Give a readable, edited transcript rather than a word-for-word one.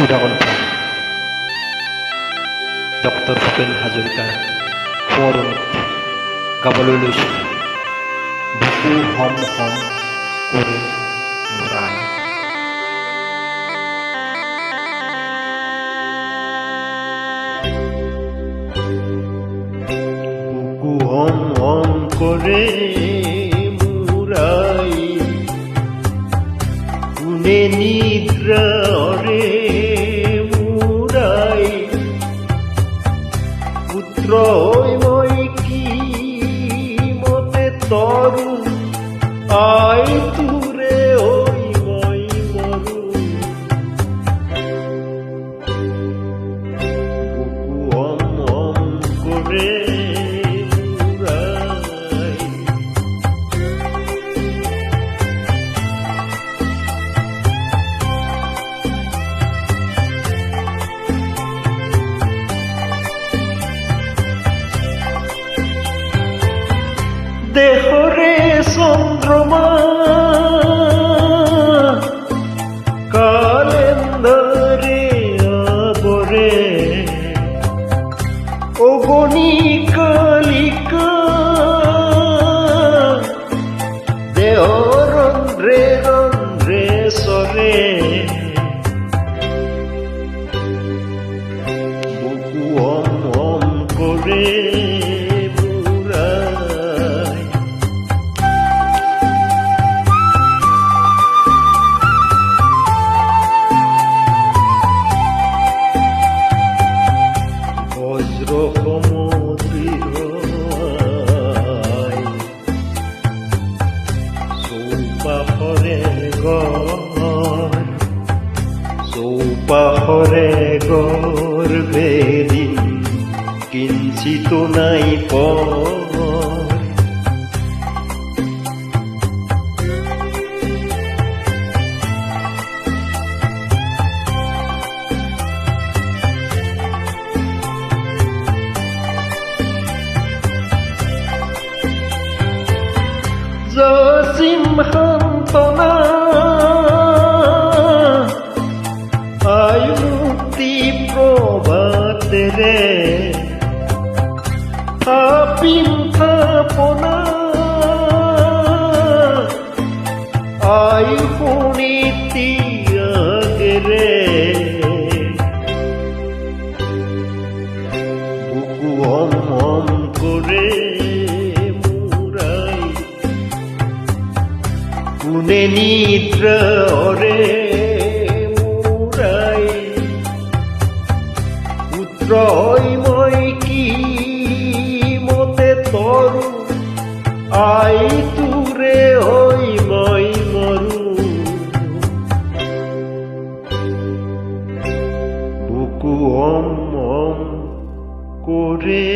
Sudhakantha doctor Bhupen হাজৰিকাৰ সোঁৱৰণিত গাবলৈ লৈছোঁ বুকু হম হম কৰে মোৰাই। বুকু হম হম করে মুরাই কোনে নিদ্রারে মুরাই পুত্র মই কি মতে তরু আই তুরে ওই মই মরু। বুকু হম হম করে দেহরে চন্দ্রমা কালেন্দারে আবরে অগণি কালিকা দেহ রন্ধ্রে রন্ধ্রে সরে। বুকু হম হম করে চৌপাহরে গর্ভে দিন কিঞ্চিত নাই পর। সিংহান্তনা আয়ুক্তি প্রভাতে রে আপিন থাপনা আয়ু পুনীতি আগেরে। বুকু হম হম করে মুরাই কোনে নিদ্রা রে মুরাই পুত্র মই কি মতে তরু আই তুরে হই মই মরু। বুকু হম হম করে